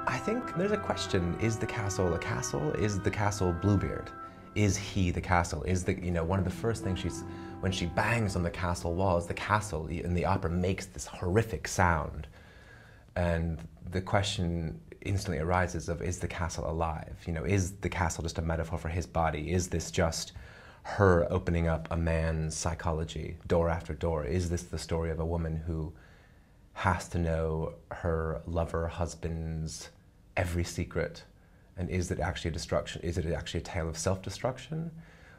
I think there's a question, is the castle a castle? Is the castle Bluebeard? Is he the castle? Is the, one of the first things when she bangs on the castle walls, the castle in the opera makes this horrific sound. And the question instantly arises of, is the castle alive? Is the castle just a metaphor for his body? Is this just her opening up a man's psychology, door after door? Is this the story of a woman who has to know her lover, husband's every secret? And is it actually a destruction? Is it actually a tale of self-destruction?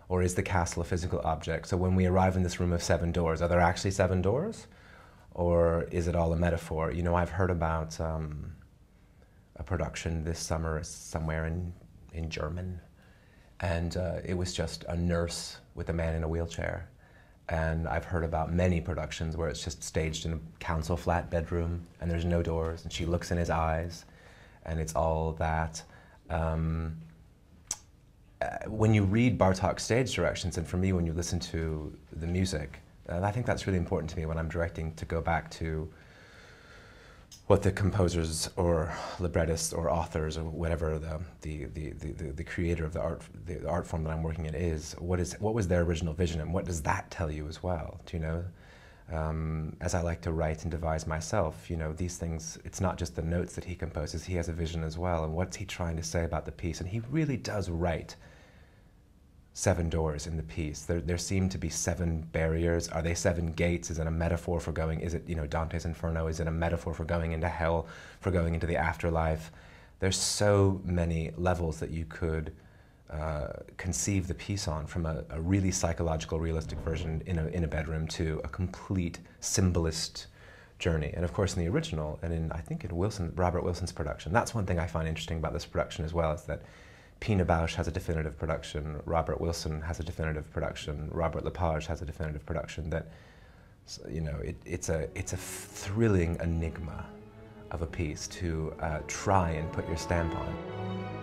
Or is the castle a physical object? So when we arrive in this room of 7 doors, are there actually 7 doors? Or is it all a metaphor? I've heard about a production this summer somewhere in German, and it was just a nurse with a man in a wheelchair. And I've heard about many productions where it's just staged in a council flat bedroom and there's no doors and she looks in his eyes and it's all that. When you read Bartók's stage directions, and for me when you listen to the music, I think that's really important to me when I'm directing, to go back to what the composers or librettists or authors or whatever the creator of the art form that I'm working in is. What was their original vision, and what does that tell you as well? Do you know? As I like to write and devise myself, these things, it's not just the notes that he composes, he has a vision as well, and what's he trying to say about the piece? And he really does write 7 doors in the piece. There seem to be 7 barriers. Are they 7 gates? Is it a metaphor for going, is it, Dante's Inferno? Is it a metaphor for going into hell, for going into the afterlife? There's so many levels that you could conceive the piece on, from a really psychological, realistic version in a bedroom to a complete symbolist journey. And of course in the original, and I think in Robert Wilson's production, that's one thing I find interesting about this production as well, is that Pina Bausch has a definitive production, Robert Wilson has a definitive production, Robert Lepage has a definitive production. That, it's a thrilling enigma of a piece to try and put your stamp on.